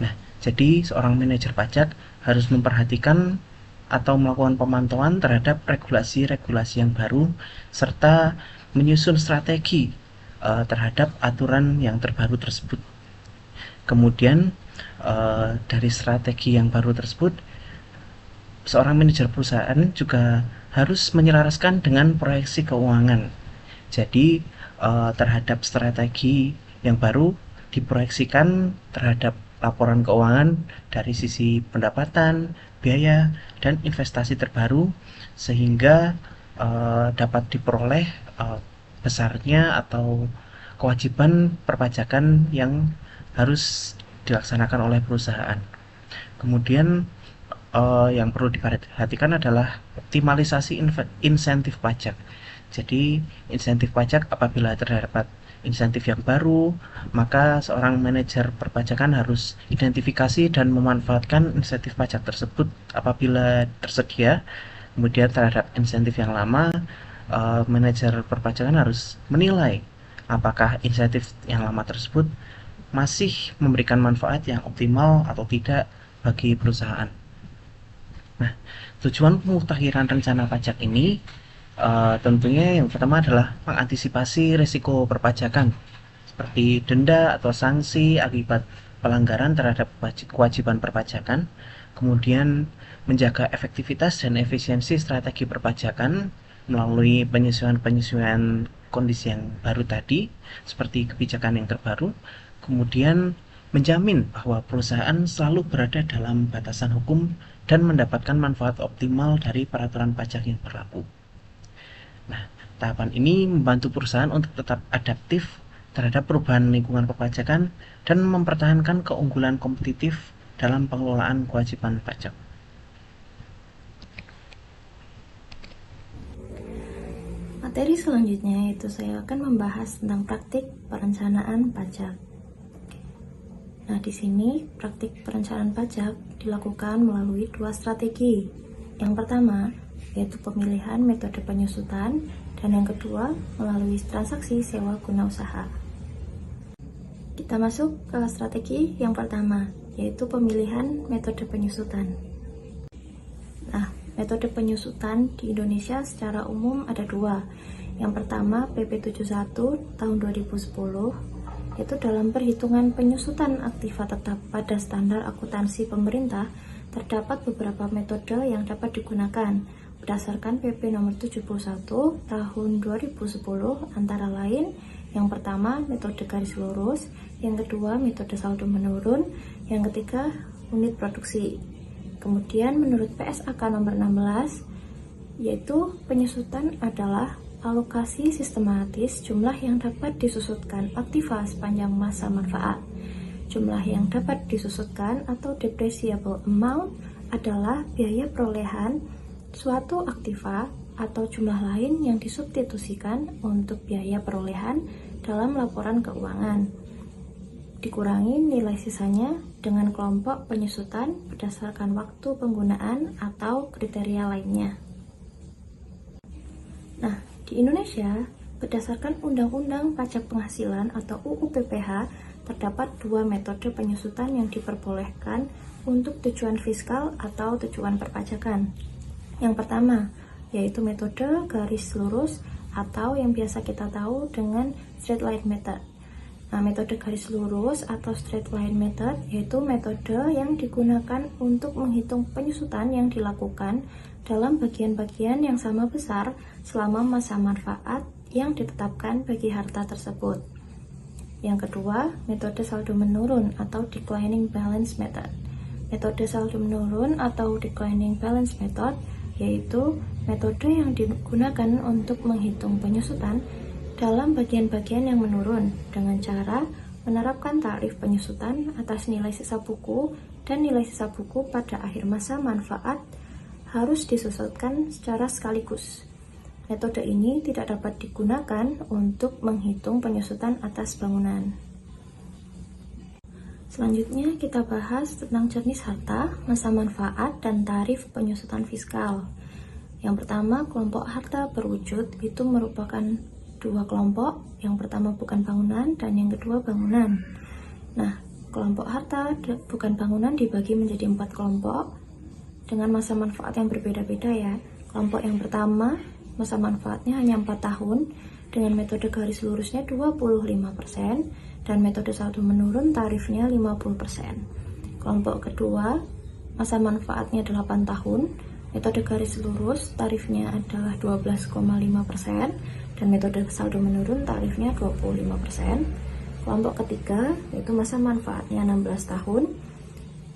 Nah, jadi seorang manajer pajak harus memperhatikan atau melakukan pemantauan terhadap regulasi-regulasi yang baru serta menyusun strategi terhadap aturan yang terbaru tersebut. Kemudian dari strategi yang baru tersebut, seorang manajer perusahaan juga harus menyelaraskan dengan proyeksi keuangan. Jadi terhadap strategi yang baru diproyeksikan terhadap laporan keuangan dari sisi pendapatan, biaya, dan investasi terbaru sehingga dapat diperoleh besarnya atau kewajiban perpajakan yang harus dilaksanakan oleh perusahaan. Kemudian yang perlu diperhatikan adalah optimalisasi insentif pajak. Jadi insentif pajak apabila terdapat insentif yang baru, maka seorang manajer perpajakan harus identifikasi dan memanfaatkan insentif pajak tersebut apabila tersedia. Kemudian terhadap insentif yang lama, manajer perpajakan harus menilai apakah insentif yang lama tersebut masih memberikan manfaat yang optimal atau tidak bagi perusahaan. Nah, tujuan pemutakhiran rencana pajak ini tentunya yang pertama adalah mengantisipasi risiko perpajakan seperti denda atau sanksi akibat pelanggaran terhadap kewajiban perpajakan, kemudian menjaga efektivitas dan efisiensi strategi perpajakan melalui penyesuaian kondisi yang baru tadi seperti kebijakan yang terbaru, kemudian menjamin bahwa perusahaan selalu berada dalam batasan hukum dan mendapatkan manfaat optimal dari peraturan pajak yang berlaku. Nah, tahapan ini membantu perusahaan untuk tetap adaptif terhadap perubahan lingkungan perpajakan dan mempertahankan keunggulan kompetitif dalam pengelolaan kewajiban pajak. Materi selanjutnya yaitu saya akan membahas tentang praktik perencanaan pajak. Nah, di sini praktik perencanaan pajak dilakukan melalui dua strategi. Yang pertama, yaitu pemilihan metode penyusutan, dan yang kedua melalui transaksi sewa guna usaha. Kita masuk ke strategi yang pertama, yaitu pemilihan metode penyusutan. Nah, metode penyusutan di Indonesia secara umum ada dua. Yang pertama PP 71 tahun 2010, yaitu dalam perhitungan penyusutan aktiva tetap pada standar akuntansi pemerintah, terdapat beberapa metode yang dapat digunakan berdasarkan PP nomor 71 tahun 2010, antara lain yang pertama metode garis lurus, yang kedua metode saldo menurun, yang ketiga unit produksi. Kemudian menurut PSAK nomor 16, yaitu penyusutan adalah alokasi sistematis jumlah yang dapat disusutkan aktiva sepanjang masa manfaat. Jumlah yang dapat disusutkan atau depreciable amount adalah biaya perolehan suatu aktiva atau jumlah lain yang disubstitusikan untuk biaya perolehan dalam laporan keuangan, dikurangi nilai sisanya dengan kelompok penyusutan berdasarkan waktu penggunaan atau kriteria lainnya. Nah, di Indonesia, berdasarkan Undang-Undang Pajak Penghasilan atau UU PPH, terdapat dua metode penyusutan yang diperbolehkan untuk tujuan fiskal atau tujuan perpajakan. Yang pertama, yaitu metode garis lurus atau yang biasa kita tahu dengan straight line method. Nah, metode garis lurus atau straight line method yaitu metode yang digunakan untuk menghitung penyusutan yang dilakukan dalam bagian-bagian yang sama besar selama masa manfaat yang ditetapkan bagi harta tersebut. Yang kedua, metode saldo menurun atau declining balance method. Metode saldo menurun atau declining balance method yaitu metode yang digunakan untuk menghitung penyusutan dalam bagian-bagian yang menurun dengan cara menerapkan tarif penyusutan atas nilai sisa buku dan nilai sisa buku pada akhir masa manfaat harus disusutkan secara sekaligus. Metode ini tidak dapat digunakan untuk menghitung penyusutan atas bangunan. Selanjutnya kita bahas tentang jenis harta, masa manfaat, dan tarif penyusutan fiskal. Yang pertama, kelompok harta berwujud itu merupakan dua kelompok. Yang pertama bukan bangunan dan yang kedua bangunan. Nah, kelompok harta bukan bangunan dibagi menjadi 4 kelompok dengan masa manfaat yang berbeda-beda ya. Kelompok yang pertama, masa manfaatnya hanya 4 tahun dengan metode garis lurusnya 25% dan metode saldo menurun tarifnya 50%. Kelompok kedua, masa manfaatnya 8 tahun, metode garis lurus tarifnya adalah 12,5% dan metode saldo menurun tarifnya 25%. Kelompok ketiga, yaitu masa manfaatnya 16 tahun,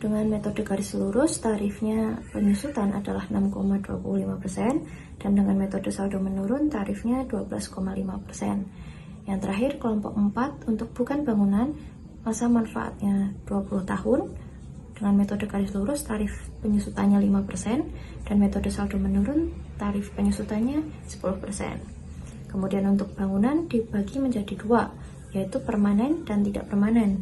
dengan metode garis lurus tarifnya penyusutan adalah 6,25% dan dengan metode saldo menurun tarifnya 12,5%. Yang terakhir, kelompok 4 untuk bukan bangunan, masa manfaatnya 20 tahun dengan metode garis lurus tarif penyusutannya 5% dan metode saldo menurun tarif penyusutannya 10%. Kemudian untuk bangunan dibagi menjadi 2, yaitu permanen dan tidak permanen.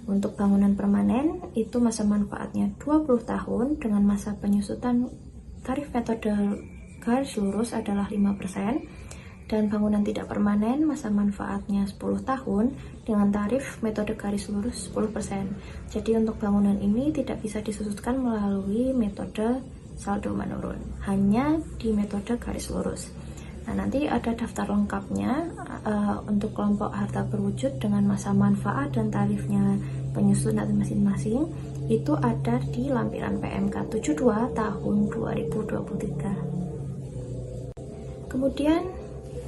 Untuk bangunan permanen itu masa manfaatnya 20 tahun dengan masa penyusutan tarif metode garis lurus adalah 5%, dan bangunan tidak permanen masa manfaatnya 10 tahun dengan tarif metode garis lurus 10%. Jadi untuk bangunan ini tidak bisa disusutkan melalui metode saldo menurun, hanya di metode garis lurus. Nah, nanti ada daftar lengkapnya untuk kelompok harta berwujud dengan masa manfaat dan tarifnya penyusunan masing-masing. Itu ada di lampiran PMK 72 tahun 2023. Kemudian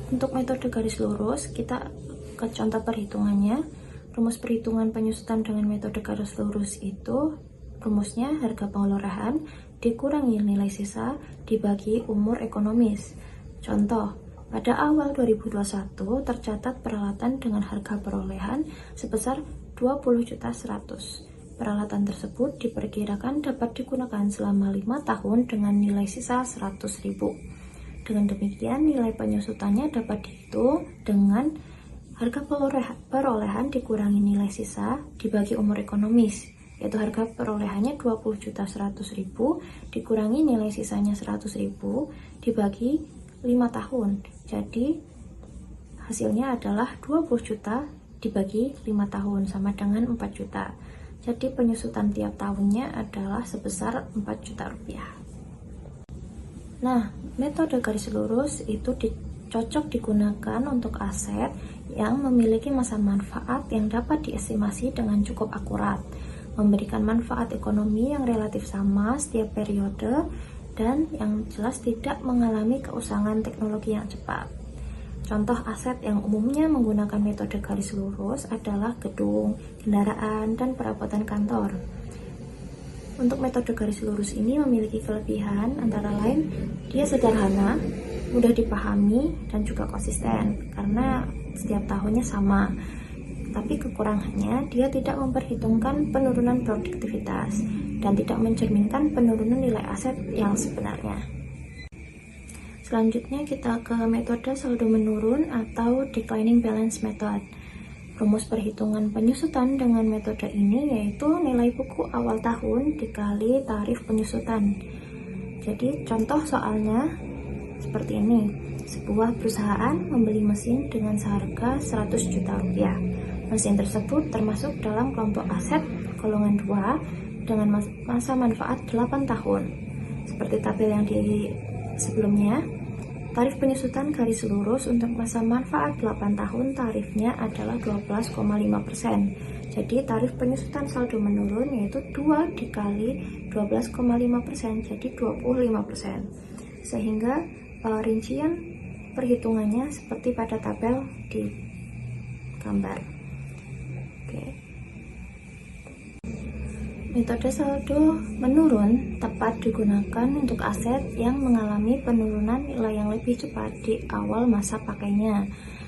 untuk metode garis lurus, kita ke contoh perhitungannya. Rumus perhitungan penyusutan dengan metode garis lurus itu rumusnya harga pengelolaan dikurangi nilai sisa dibagi umur ekonomis. Contoh, pada awal 2021 tercatat peralatan dengan harga perolehan sebesar 20.100.000. Peralatan tersebut diperkirakan dapat digunakan selama 5 tahun dengan nilai sisa 100.000. Dengan demikian, nilai penyusutannya dapat dihitung dengan harga perolehan dikurangi nilai sisa dibagi umur ekonomis, yaitu harga perolehannya 20.100.000 dikurangi nilai sisanya 100.000 dibagi 5 tahun. Jadi hasilnya adalah 20 juta dibagi 5 tahun sama dengan 4 juta. Jadi penyusutan tiap tahunnya adalah sebesar 4 juta rupiah. Nah, metode garis lurus itu cocok digunakan untuk aset yang memiliki masa manfaat yang dapat diestimasi dengan cukup akurat, memberikan manfaat ekonomi yang relatif sama setiap periode, dan yang jelas tidak mengalami keusangan teknologi yang cepat. Contoh aset yang umumnya menggunakan metode garis lurus adalah gedung, kendaraan, dan perabotan kantor. Untuk metode garis lurus ini memiliki kelebihan antara lain dia sederhana, mudah dipahami, dan juga konsisten karena setiap tahunnya sama. Tapi kekurangannya dia tidak memperhitungkan penurunan produktivitas dan tidak mencerminkan penurunan nilai aset yang sebenarnya. Selanjutnya kita ke metode saldo menurun atau declining balance method. Rumus perhitungan penyusutan dengan metode ini yaitu nilai buku awal tahun dikali tarif penyusutan. Jadi contoh soalnya seperti ini. Sebuah perusahaan membeli mesin dengan seharga 100 juta rupiah. Mesin tersebut termasuk dalam kelompok aset golongan 2 dengan masa manfaat 8 tahun. Seperti tabel yang di sebelumnya, tarif penyusutan garis lurus untuk masa manfaat 8 tahun tarifnya adalah 12,5%. Jadi tarif penyusutan saldo menurun yaitu 2 dikali 12,5%, jadi 25%. Sehingga rincian perhitungannya seperti pada tabel di gambar. Oke. Metode saldo menurun tepat digunakan untuk aset yang mengalami penurunan nilai yang lebih cepat di awal masa pakainya,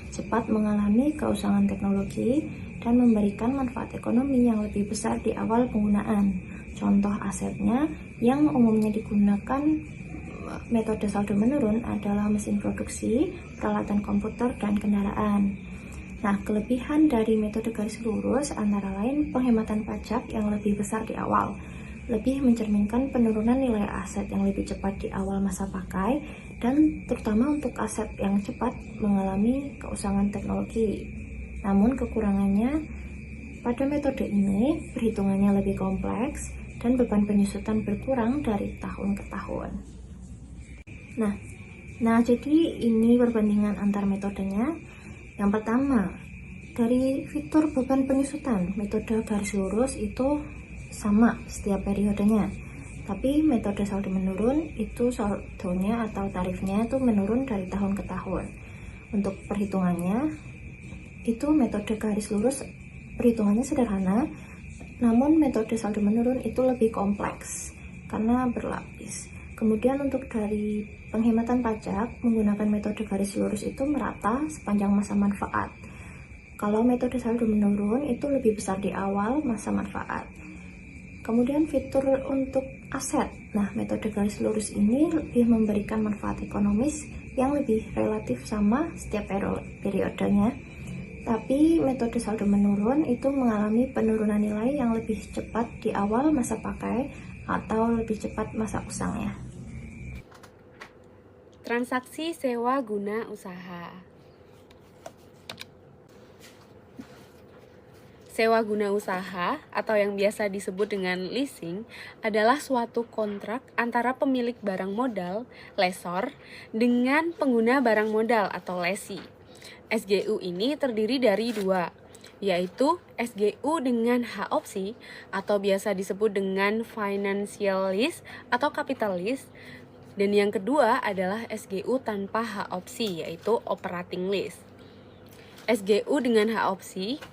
cepat mengalami keusangan teknologi, dan memberikan manfaat ekonomi yang lebih besar di awal penggunaan. Contoh asetnya yang umumnya digunakan metode saldo menurun adalah mesin produksi, peralatan komputer, dan kendaraan. Nah, kelebihan dari metode garis lurus antara lain penghematan pajak yang lebih besar di awal, lebih mencerminkan penurunan nilai aset yang lebih cepat di awal masa pakai, dan terutama untuk aset yang cepat mengalami keusangan teknologi. Namun kekurangannya, pada metode ini perhitungannya lebih kompleks dan beban penyusutan berkurang dari tahun ke tahun. Nah, jadi ini perbandingan antar metodenya. Yang pertama, dari fitur beban penyusutan, metode garis lurus itu sama setiap periodenya. Tapi metode saldo menurun itu saldonya atau tarifnya itu menurun dari tahun ke tahun. Untuk perhitungannya, itu metode garis lurus perhitungannya sederhana, namun metode saldo menurun itu lebih kompleks karena berlapis. Kemudian untuk dari penghematan pajak, menggunakan metode garis lurus itu merata sepanjang masa manfaat. Kalau metode saldo menurun itu lebih besar di awal masa manfaat. Kemudian fitur untuk aset. Nah, metode garis lurus ini lebih memberikan manfaat ekonomis yang lebih relatif sama setiap periodenya. Tapi metode saldo menurun itu mengalami penurunan nilai yang lebih cepat di awal masa pakai atau lebih cepat masa usangnya. Transaksi sewa guna usaha. Sewa guna usaha atau yang biasa disebut dengan leasing adalah suatu kontrak antara pemilik barang modal, lessor, dengan pengguna barang modal atau lessee. SGU ini terdiri dari dua, yaitu SGU dengan hak opsi atau biasa disebut dengan financial lease atau capital lease. Dan yang kedua adalah SGU tanpa hak opsi, yaitu operating lease. SGU dengan hak opsi,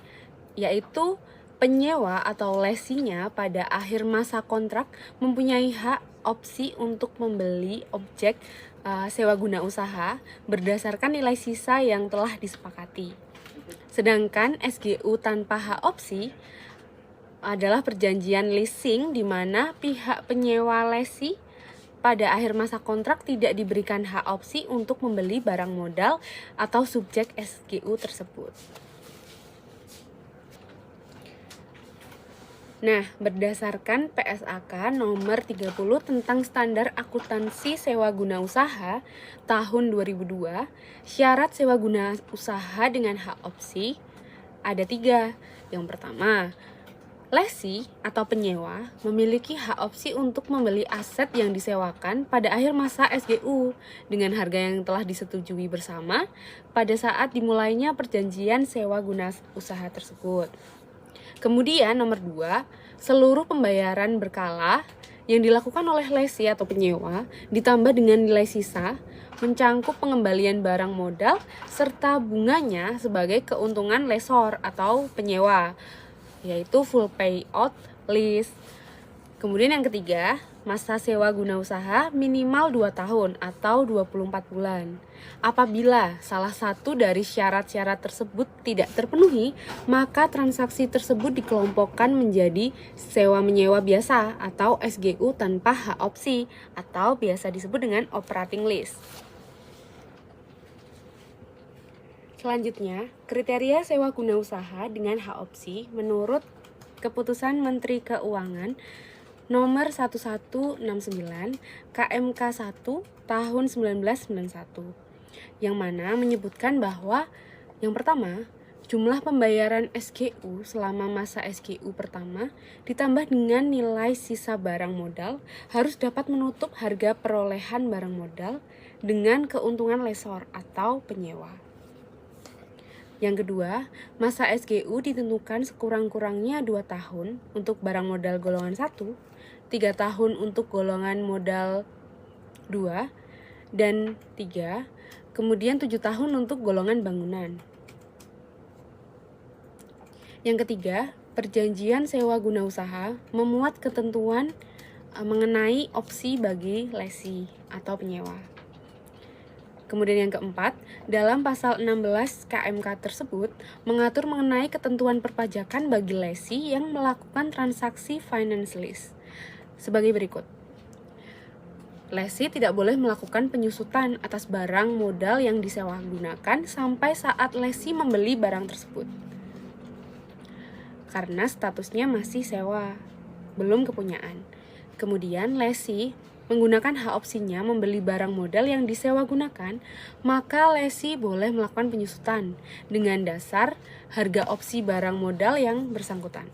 yaitu penyewa atau lesinya pada akhir masa kontrak mempunyai hak opsi untuk membeli objek sewa guna usaha berdasarkan nilai sisa yang telah disepakati. Sedangkan SGU tanpa hak opsi adalah perjanjian leasing di mana pihak penyewa lesi pada akhir masa kontrak tidak diberikan hak opsi untuk membeli barang modal atau subjek SGU tersebut. Nah, berdasarkan PSAK nomor 30 tentang standar akuntansi sewa guna usaha tahun 2002, syarat sewa guna usaha dengan hak opsi ada 3. Yang pertama, lesi atau penyewa memiliki hak opsi untuk membeli aset yang disewakan pada akhir masa SGU dengan harga yang telah disetujui bersama pada saat dimulainya perjanjian sewa guna usaha tersebut. Kemudian nomor 2, seluruh pembayaran berkala yang dilakukan oleh lesi atau penyewa ditambah dengan nilai sisa mencangkup pengembalian barang modal serta bunganya sebagai keuntungan lessor atau penyewa, yaitu full payout lease. Kemudian yang ketiga, masa sewa guna usaha minimal 2 tahun atau 24 bulan. Apabila salah satu dari syarat-syarat tersebut tidak terpenuhi, maka transaksi tersebut dikelompokkan menjadi sewa-menyewa biasa atau SGU tanpa hak opsi atau biasa disebut dengan operating lease. Selanjutnya, kriteria sewa guna usaha dengan hak opsi menurut Keputusan Menteri Keuangan Nomor 1169 KMK 1 tahun 1991 yang mana menyebutkan bahwa yang pertama, jumlah pembayaran SGU selama masa SGU pertama ditambah dengan nilai sisa barang modal harus dapat menutup harga perolehan barang modal dengan keuntungan lessor atau penyewa. Yang kedua, masa SGU ditentukan sekurang-kurangnya 2 tahun untuk barang modal golongan 1, 3 tahun untuk golongan modal 2 dan 3, kemudian 7 tahun untuk golongan bangunan. Yang ketiga, perjanjian sewa guna usaha memuat ketentuan mengenai opsi bagi lesi atau penyewa. Kemudian yang keempat, dalam pasal 16 KMK tersebut mengatur mengenai ketentuan perpajakan bagi lesi yang melakukan transaksi finance lease. Sebagai berikut. Lesi tidak boleh melakukan penyusutan atas barang modal yang disewa gunakan sampai saat lesi membeli barang tersebut. Karena statusnya masih sewa, belum kepunyaan. Kemudian lesi menggunakan hak opsinya membeli barang modal yang disewa gunakan, maka lesi boleh melakukan penyusutan dengan dasar harga opsi barang modal yang bersangkutan.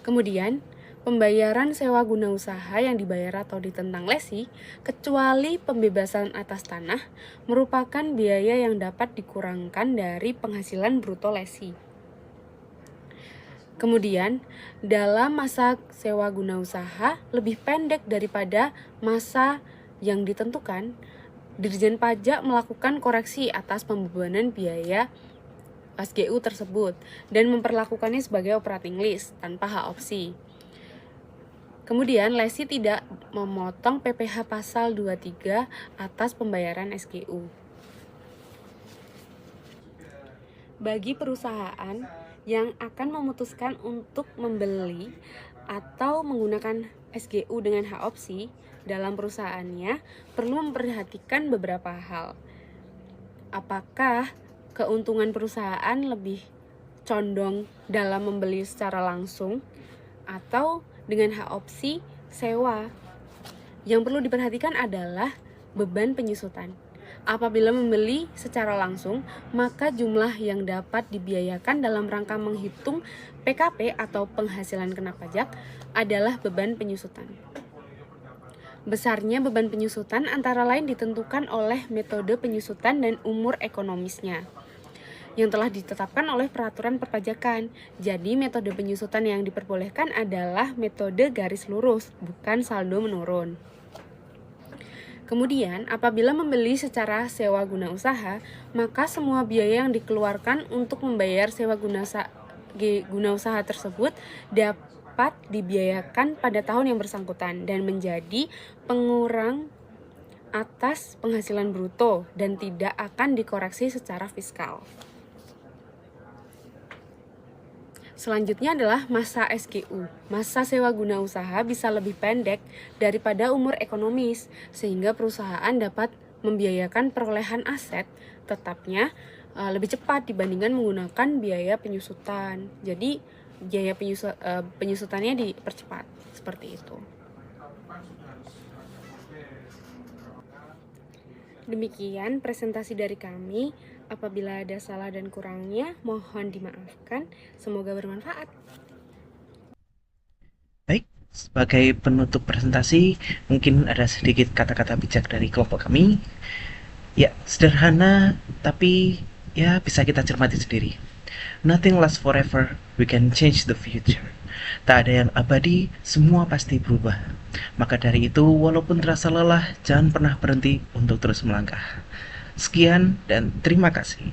Kemudian, pembayaran sewa guna usaha yang dibayar atau ditentang lesi, kecuali pembebasan atas tanah, merupakan biaya yang dapat dikurangkan dari penghasilan bruto lesi. Kemudian, dalam masa sewa guna usaha lebih pendek daripada masa yang ditentukan, Dirjen Pajak melakukan koreksi atas pembebanan biaya SGU tersebut dan memperlakukannya sebagai operating lease tanpa hak opsi. Kemudian, lesi tidak memotong PPh pasal 23 atas pembayaran SGU. Bagi perusahaan yang akan memutuskan untuk membeli atau menggunakan SGU dengan hak opsi dalam perusahaannya, perlu memperhatikan beberapa hal. Apakah keuntungan perusahaan lebih condong dalam membeli secara langsung atau dengan hak opsi sewa? Yang perlu diperhatikan adalah beban penyusutan. Apabila membeli secara langsung, maka jumlah yang dapat dibiayakan dalam rangka menghitung PKP atau penghasilan kena pajak adalah beban penyusutan. Besarnya beban penyusutan antara lain ditentukan oleh metode penyusutan dan umur ekonomisnya yang telah ditetapkan oleh peraturan perpajakan. Jadi metode penyusutan yang diperbolehkan adalah metode garis lurus, bukan saldo menurun. Kemudian, apabila membeli secara sewa guna usaha, maka semua biaya yang dikeluarkan untuk membayar sewa guna usaha tersebut dapat dibiayakan pada tahun yang bersangkutan dan menjadi pengurang atas penghasilan bruto dan tidak akan dikoreksi secara fiskal. Selanjutnya adalah masa SGU. Masa sewa guna usaha bisa lebih pendek daripada umur ekonomis, sehingga perusahaan dapat membiayakan perolehan aset tetapnya lebih cepat dibandingkan menggunakan biaya penyusutan. Jadi biaya penyusutannya dipercepat, seperti itu. Demikian presentasi dari kami. Apabila ada salah dan kurangnya, mohon dimaafkan. Semoga bermanfaat. Baik, sebagai penutup presentasi, mungkin ada sedikit kata-kata bijak dari kelompok kami. Ya, sederhana, tapi ya bisa kita cermati sendiri. Nothing lasts forever, we can change the future. Tak ada yang abadi, semua pasti berubah. Maka dari itu, walaupun terasa lelah, jangan pernah berhenti untuk terus melangkah. Sekian dan terima kasih.